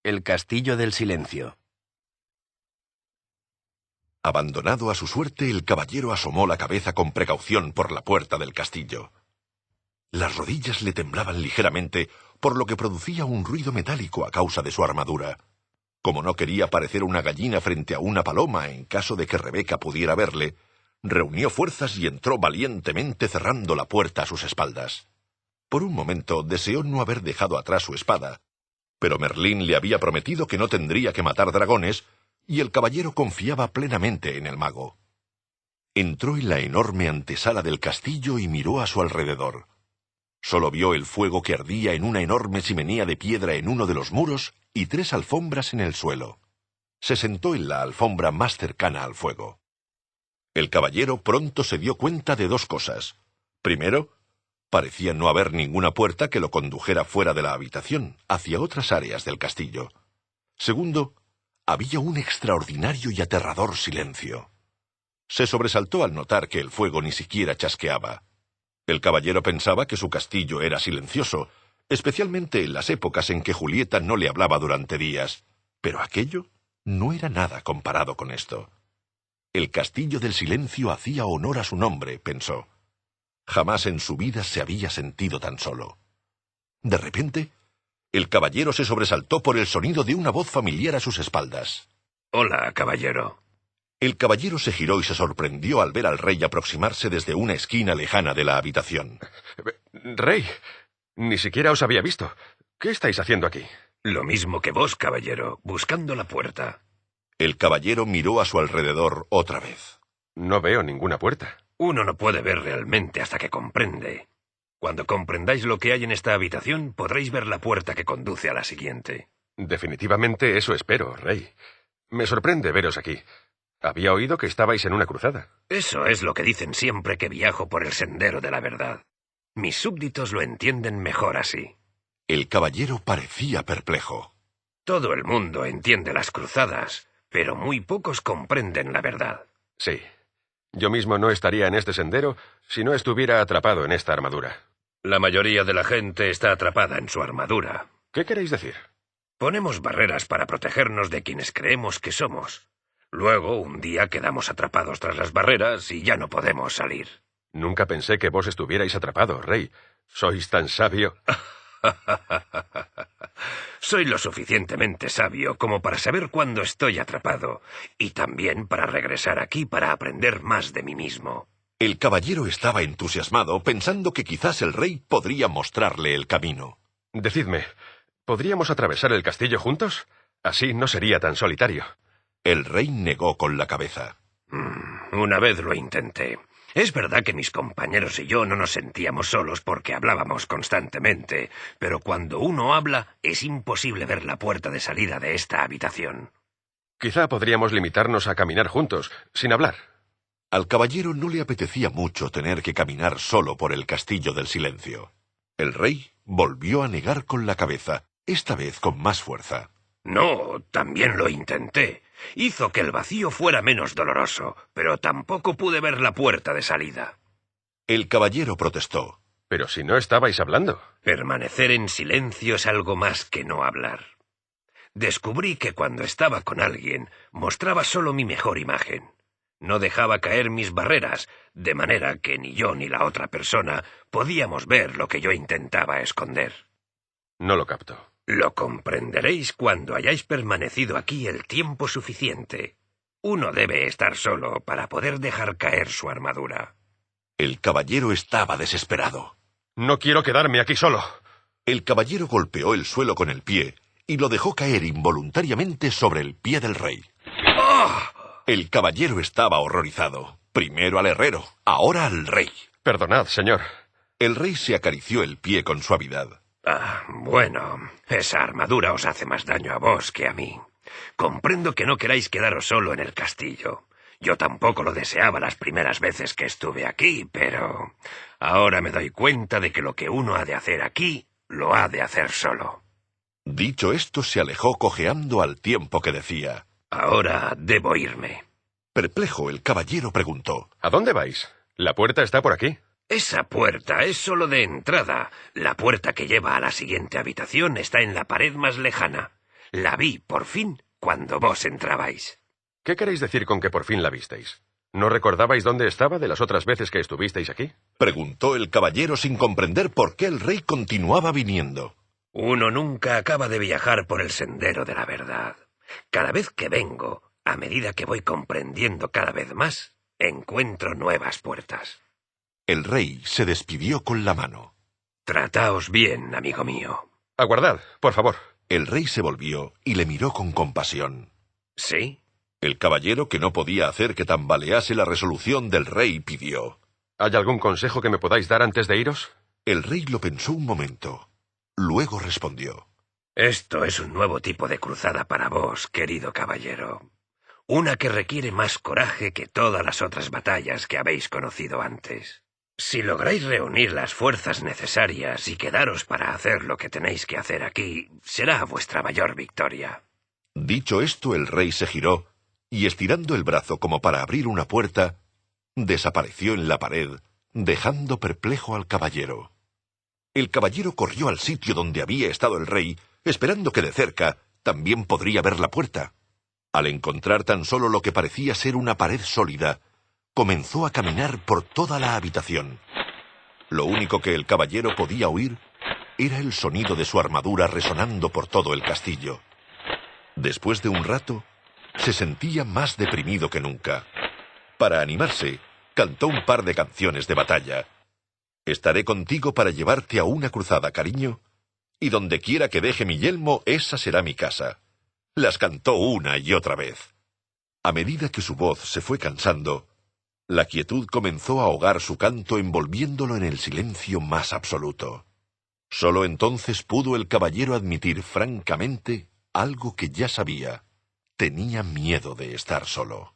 El castillo del silencio. Abandonado a su suerte, el caballero asomó la cabeza con precaución por la puerta del castillo. Las rodillas le temblaban ligeramente, por lo que producía un ruido metálico a causa de su armadura. Como no quería parecer una gallina frente a una paloma en caso de que Rebeca pudiera verle, reunió fuerzas y entró valientemente cerrando la puerta a sus espaldas. Por un momento deseó no haber dejado atrás su espada, pero Merlín le había prometido que no tendría que matar dragones, y el caballero confiaba plenamente en el mago. Entró en la enorme antesala del castillo y miró a su alrededor. Solo vio el fuego que ardía en una enorme chimenea de piedra en uno de los muros y 3 alfombras en el suelo. Se sentó en la alfombra más cercana al fuego. El caballero pronto se dio cuenta de 2 cosas. Primero, parecía no haber ninguna puerta que lo condujera fuera de la habitación, hacia otras áreas del castillo. Segundo, había un extraordinario y aterrador silencio. Se sobresaltó al notar que el fuego ni siquiera chasqueaba. El caballero pensaba que su castillo era silencioso, especialmente en las épocas en que Julieta no le hablaba durante días, pero aquello no era nada comparado con esto. El castillo del silencio hacía honor a su nombre, pensó. Jamás en su vida se había sentido tan solo. De repente, el caballero se sobresaltó por el sonido de una voz familiar a sus espaldas. Hola, caballero. El caballero se giró y se sorprendió al ver al rey aproximarse desde una esquina lejana de la habitación. Rey, ni siquiera os había visto. ¿Qué estáis haciendo aquí? Lo mismo que vos, caballero, buscando la puerta. El caballero miró a su alrededor otra vez. No veo ninguna puerta. Uno no puede ver realmente hasta que comprende. Cuando comprendáis lo que hay en esta habitación, podréis ver la puerta que conduce a la siguiente. Definitivamente eso espero, rey. Me sorprende veros aquí. Había oído que estabais en una cruzada. Eso es lo que dicen siempre que viajo por el sendero de la verdad. Mis súbditos lo entienden mejor así. El caballero parecía perplejo. Todo el mundo entiende las cruzadas, pero muy pocos comprenden la verdad. Sí. Yo mismo no estaría en este sendero si no estuviera atrapado en esta armadura. La mayoría de la gente está atrapada en su armadura. ¿Qué queréis decir? Ponemos barreras para protegernos de quienes creemos que somos. Luego, un día quedamos atrapados tras las barreras y ya no podemos salir. Nunca pensé que vos estuvierais atrapado, rey. Sois tan sabio. Soy lo suficientemente sabio como para saber cuándo estoy atrapado, y también para regresar aquí para aprender más de mí mismo. El caballero estaba entusiasmado, pensando que quizás el rey podría mostrarle el camino. Decidme, ¿podríamos atravesar el castillo juntos? Así no sería tan solitario. El rey negó con la cabeza. Una vez lo intenté. Es verdad que mis compañeros y yo no nos sentíamos solos porque hablábamos constantemente, pero cuando uno habla es imposible ver la puerta de salida de esta habitación. Quizá podríamos limitarnos a caminar juntos, sin hablar. Al caballero no le apetecía mucho tener que caminar solo por el castillo del silencio. El rey volvió a negar con la cabeza, esta vez con más fuerza. No, también lo intenté. Hizo que el vacío fuera menos doloroso, pero tampoco pude ver la puerta de salida. El caballero protestó. Pero si no estabais hablando. Permanecer en silencio es algo más que no hablar. Descubrí que cuando estaba con alguien, mostraba solo mi mejor imagen. No dejaba caer mis barreras, de manera que ni yo ni la otra persona podíamos ver lo que yo intentaba esconder. No lo capto. Lo comprenderéis cuando hayáis permanecido aquí el tiempo suficiente. Uno debe estar solo para poder dejar caer su armadura. El caballero estaba desesperado. No quiero quedarme aquí solo. El caballero golpeó el suelo con el pie y lo dejó caer involuntariamente sobre el pie del rey. ¡Oh! El caballero estaba horrorizado. Primero al herrero, ahora al rey. Perdonad, señor. El rey se acarició el pie con suavidad. Bueno, esa armadura os hace más daño a vos que a mí. Comprendo que no queráis quedaros solo en el castillo. Yo tampoco lo deseaba las primeras veces que estuve aquí, pero ahora me doy cuenta de que lo que uno ha de hacer aquí, lo ha de hacer solo. Dicho esto, se alejó cojeando al tiempo que decía: Ahora debo irme. Perplejo, el caballero preguntó: ¿A dónde vais? La puerta está por aquí. Esa puerta es solo de entrada. La puerta que lleva a la siguiente habitación está en la pared más lejana. La vi, por fin, cuando vos entrabais. ¿Qué queréis decir con que por fin la visteis? ¿No recordabais dónde estaba de las otras veces que estuvisteis aquí? Preguntó el caballero sin comprender por qué el rey continuaba viniendo. Uno nunca acaba de viajar por el sendero de la verdad. Cada vez que vengo, a medida que voy comprendiendo cada vez más, encuentro nuevas puertas. El rey se despidió con la mano. Trataos bien, amigo mío. Aguardad, por favor. El rey se volvió y le miró con compasión. ¿Sí? El caballero, que no podía hacer que tambalease la resolución del rey, pidió. ¿Hay algún consejo que me podáis dar antes de iros? El rey lo pensó un momento. Luego respondió. Esto es un nuevo tipo de cruzada para vos, querido caballero. Una que requiere más coraje que todas las otras batallas que habéis conocido antes. Si lográis reunir las fuerzas necesarias y quedaros para hacer lo que tenéis que hacer aquí, será vuestra mayor victoria. Dicho esto, el rey se giró y, estirando el brazo como para abrir una puerta, desapareció en la pared, dejando perplejo al caballero. El caballero corrió al sitio donde había estado el rey, esperando que de cerca también podría ver la puerta. Al encontrar tan solo lo que parecía ser una pared sólida, comenzó a caminar por toda la habitación. Lo único que el caballero podía oír era el sonido de su armadura resonando por todo el castillo. Después de un rato, se sentía más deprimido que nunca. Para animarse, cantó un par de canciones de batalla. Estaré contigo para llevarte a una cruzada, cariño, y donde quiera que deje mi yelmo, esa será mi casa. Las cantó una y otra vez. A medida que su voz se fue cansando, la quietud comenzó a ahogar su canto, envolviéndolo en el silencio más absoluto. Solo entonces pudo el caballero admitir francamente algo que ya sabía. Tenía miedo de estar solo.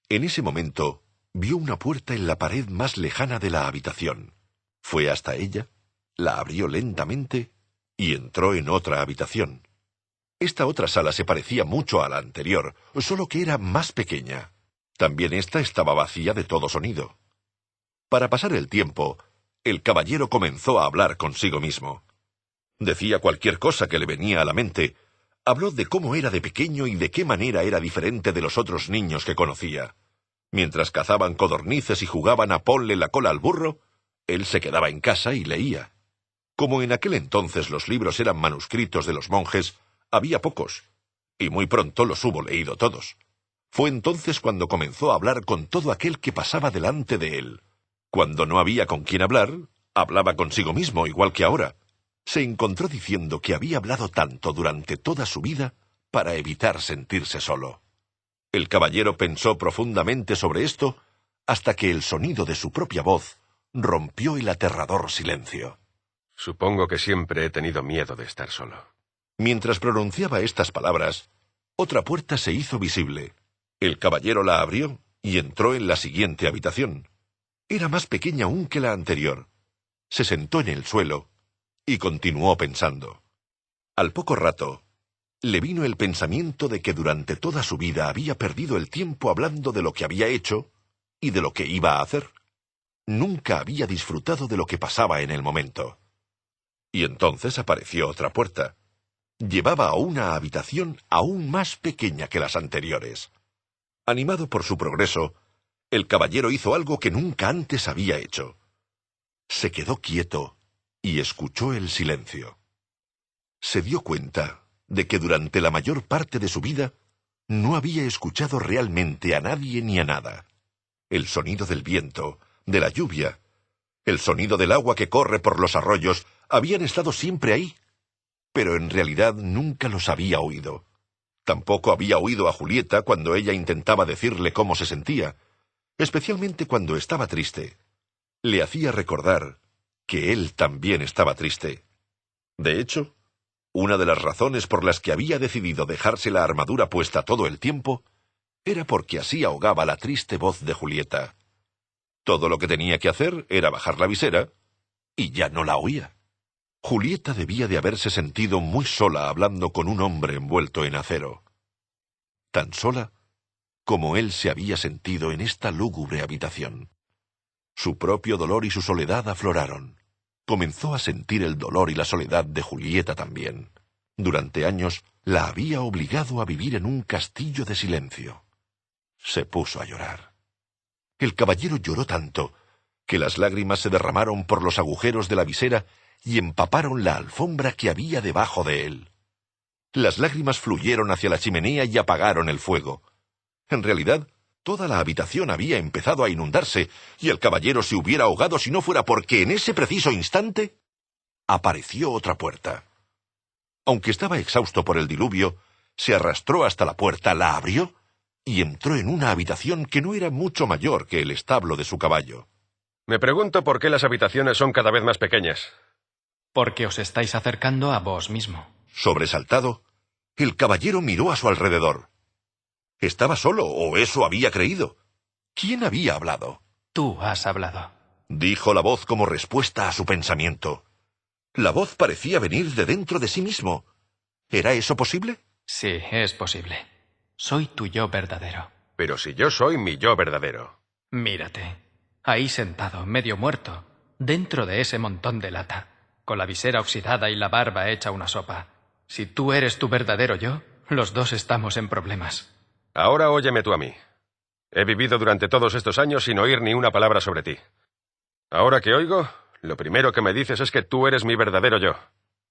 En ese momento, vio una puerta en la pared más lejana de la habitación. Fue hasta ella, la abrió lentamente y entró en otra habitación. Esta otra sala se parecía mucho a la anterior, solo que era más pequeña. También esta estaba vacía de todo sonido. Para pasar el tiempo, el caballero comenzó a hablar consigo mismo. Decía cualquier cosa que le venía a la mente. Habló de cómo era de pequeño y de qué manera era diferente de los otros niños que conocía. Mientras cazaban codornices y jugaban a ponle la cola al burro, él se quedaba en casa y leía. Como en aquel entonces los libros eran manuscritos de los monjes, había pocos, y muy pronto los hubo leído todos. Fue entonces cuando comenzó a hablar con todo aquel que pasaba delante de él. Cuando no había con quién hablar, hablaba consigo mismo igual que ahora. Se encontró diciendo que había hablado tanto durante toda su vida para evitar sentirse solo. El caballero pensó profundamente sobre esto hasta que el sonido de su propia voz rompió el aterrador silencio. Supongo que siempre he tenido miedo de estar solo. Mientras pronunciaba estas palabras, otra puerta se hizo visible. El caballero la abrió y entró en la siguiente habitación. Era más pequeña aún que la anterior. Se sentó en el suelo y continuó pensando. Al poco rato, le vino el pensamiento de que durante toda su vida había perdido el tiempo hablando de lo que había hecho y de lo que iba a hacer. Nunca había disfrutado de lo que pasaba en el momento. Y entonces apareció otra puerta. Llevaba a una habitación aún más pequeña que las anteriores. Animado por su progreso, el caballero hizo algo que nunca antes había hecho. Se quedó quieto y escuchó el silencio. Se dio cuenta de que durante la mayor parte de su vida no había escuchado realmente a nadie ni a nada. El sonido del viento, de la lluvia, el sonido del agua que corre por los arroyos habían estado siempre ahí, pero en realidad nunca los había oído. Tampoco había oído a Julieta cuando ella intentaba decirle cómo se sentía, especialmente cuando estaba triste. Le hacía recordar que él también estaba triste. De hecho, una de las razones por las que había decidido dejarse la armadura puesta todo el tiempo era porque así ahogaba la triste voz de Julieta. Todo lo que tenía que hacer era bajar la visera y ya no la oía. Julieta debía de haberse sentido muy sola hablando con un hombre envuelto en acero. Tan sola como él se había sentido en esta lúgubre habitación. Su propio dolor y su soledad afloraron. Comenzó a sentir el dolor y la soledad de Julieta también. Durante años la había obligado a vivir en un castillo de silencio. Se puso a llorar. El caballero lloró tanto que las lágrimas se derramaron por los agujeros de la visera y empaparon la alfombra que había debajo de él. Las lágrimas fluyeron hacia la chimenea y apagaron el fuego. En realidad, toda la habitación había empezado a inundarse y el caballero se hubiera ahogado si no fuera porque en ese preciso instante apareció otra puerta. Aunque estaba exhausto por el diluvio, se arrastró hasta la puerta, la abrió y entró en una habitación que no era mucho mayor que el establo de su caballo. Me pregunto por qué las habitaciones son cada vez más pequeñas. Porque os estáis acercando a vos mismo. Sobresaltado, el caballero miró a su alrededor. ¿Estaba solo o eso había creído? ¿Quién había hablado? Tú has hablado. Dijo la voz como respuesta a su pensamiento. La voz parecía venir de dentro de sí mismo. ¿Era eso posible? Sí, es posible. Soy tu yo verdadero. Pero si yo soy mi yo verdadero. Mírate. Ahí sentado, medio muerto, dentro de ese montón de lata, con la visera oxidada y la barba hecha una sopa. Si tú eres tu verdadero yo, los dos estamos en problemas. Ahora óyeme tú a mí. He vivido durante todos estos años sin oír ni una palabra sobre ti. Ahora que oigo, lo primero que me dices es que tú eres mi verdadero yo.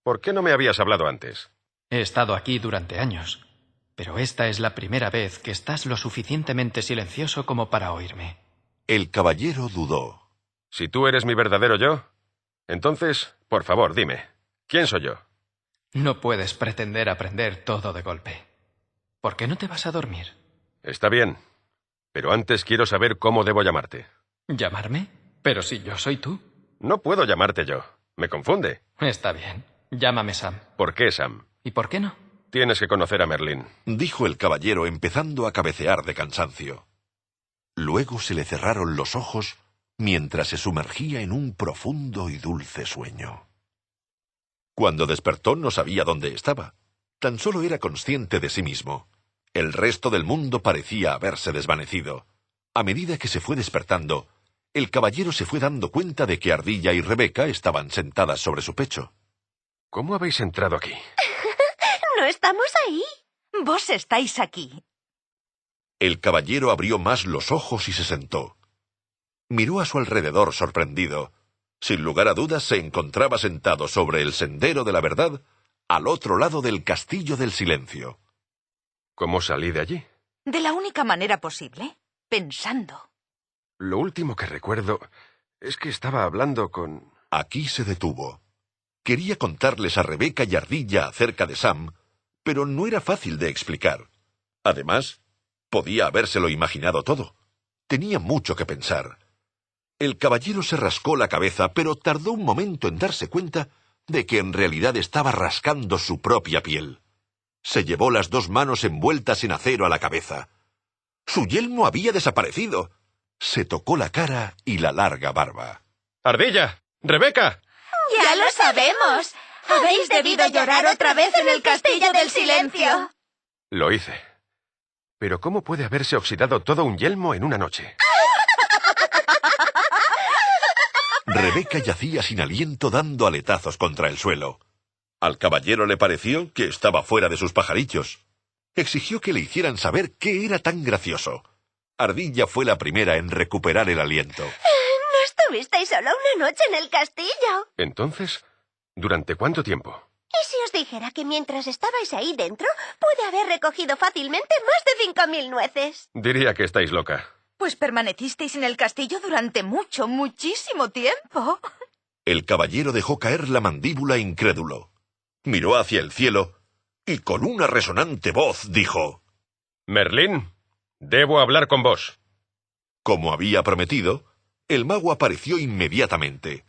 ¿Por qué no me habías hablado antes? He estado aquí durante años, pero esta es la primera vez que estás lo suficientemente silencioso como para oírme. El caballero dudó. Si tú eres mi verdadero yo, entonces, por favor, dime, ¿quién soy yo? No puedes pretender aprender todo de golpe. ¿Por qué no te vas a dormir? Está bien, pero antes quiero saber cómo debo llamarte. ¿Llamarme? Pero si yo soy tú. No puedo llamarte yo. Me confunde. Está bien. Llámame Sam. ¿Por qué, Sam? ¿Y por qué no? Tienes que conocer a Merlín. Dijo el caballero empezando a cabecear de cansancio. Luego se le cerraron los ojos mientras se sumergía en un profundo y dulce sueño. Cuando despertó no sabía dónde estaba. Tan solo era consciente de sí mismo. El resto del mundo parecía haberse desvanecido. A medida que se fue despertando, el caballero se fue dando cuenta de que Ardilla y Rebeca estaban sentadas sobre su pecho. ¿Cómo habéis entrado aquí? No estamos ahí. Vos estáis aquí. El caballero abrió más los ojos y se sentó. Miró a su alrededor sorprendido. Sin lugar a dudas se encontraba sentado sobre el sendero de la verdad, al otro lado del castillo del silencio. ¿Cómo salí de allí? De la única manera posible, pensando. Lo último que recuerdo es que estaba hablando con... Aquí se detuvo. Quería contarles a Rebeca y Ardilla acerca de Sam, pero no era fácil de explicar. Además, podía habérselo imaginado todo. Tenía mucho que pensar. El caballero se rascó la cabeza, pero tardó un momento en darse cuenta de que en realidad estaba rascando su propia piel. Se llevó las dos manos envueltas en acero a la cabeza. Su yelmo había desaparecido. Se tocó la cara y la larga barba. ¡Ardilla! ¡Rebeca! ¡Ya lo sabemos! Habéis debido llorar otra vez en el castillo del silencio. Lo hice. Pero ¿cómo puede haberse oxidado todo un yelmo en una noche? Rebeca yacía sin aliento dando aletazos contra el suelo. Al caballero le pareció que estaba fuera de sus pajarillos. Exigió que le hicieran saber qué era tan gracioso. Ardilla fue la primera en recuperar el aliento. ¿No estuvisteis solo una noche en el castillo? Entonces, ¿durante cuánto tiempo? ¿Y si os dijera que mientras estabais ahí dentro, pude haber recogido fácilmente más de 5000 nueces? Diría que estáis loca. Pues permanecisteis en el castillo durante muchísimo tiempo. El caballero dejó caer la mandíbula incrédulo. Miró hacia el cielo y con una resonante voz dijo: Merlín, debo hablar con vos. Como había prometido, el mago apareció inmediatamente.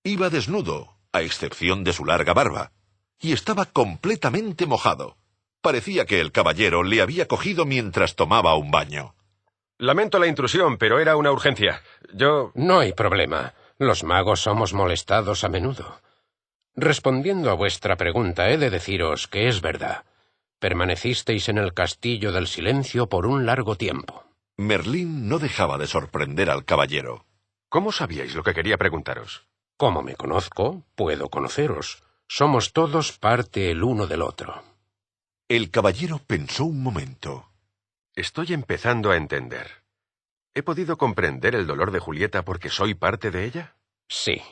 Iba desnudo, a excepción de su larga barba, y estaba completamente mojado. Parecía que el caballero le había cogido mientras tomaba un baño. Lamento la intrusión, pero era una urgencia. No hay problema. Los magos somos molestados a menudo. Respondiendo a vuestra pregunta, he de deciros que es verdad. Permanecisteis en el castillo del silencio por un largo tiempo. Merlín no dejaba de sorprender al caballero. ¿Cómo sabíais lo que quería preguntaros? Como me conozco, puedo conoceros. Somos todos parte el uno del otro. El caballero pensó un momento. Estoy empezando a entender. ¿He podido comprender el dolor de Julieta porque soy parte de ella? Sí.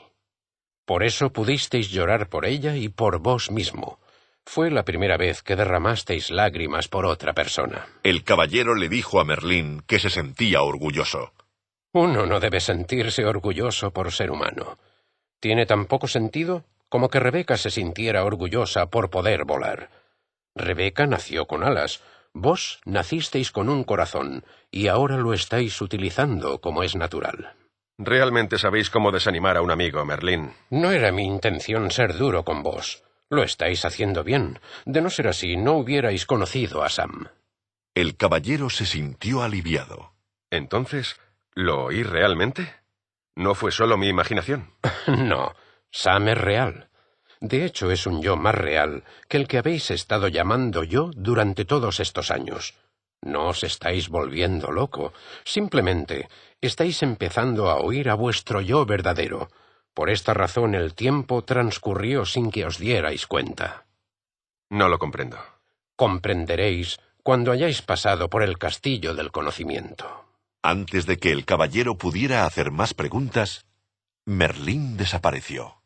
Por eso pudisteis llorar por ella y por vos mismo. Fue la primera vez que derramasteis lágrimas por otra persona. El caballero le dijo a Merlín que se sentía orgulloso. Uno no debe sentirse orgulloso por ser humano. Tiene tan poco sentido como que Rebeca se sintiera orgullosa por poder volar. Rebeca nació con alas. Vos nacisteis con un corazón y ahora lo estáis utilizando como es natural. Realmente sabéis cómo desanimar a un amigo, Merlín. No era mi intención ser duro con vos. Lo estáis haciendo bien. De no ser así, no hubierais conocido a Sam. El caballero se sintió aliviado. Entonces, ¿lo oí realmente? ¿No fue solo mi imaginación? No, Sam es real. De hecho, es un yo más real que el que habéis estado llamando yo durante todos estos años. No os estáis volviendo loco. Simplemente estáis empezando a oír a vuestro yo verdadero. Por esta razón el tiempo transcurrió sin que os dierais cuenta. No lo comprendo. Comprenderéis cuando hayáis pasado por el castillo del conocimiento. Antes de que el caballero pudiera hacer más preguntas, Merlín desapareció.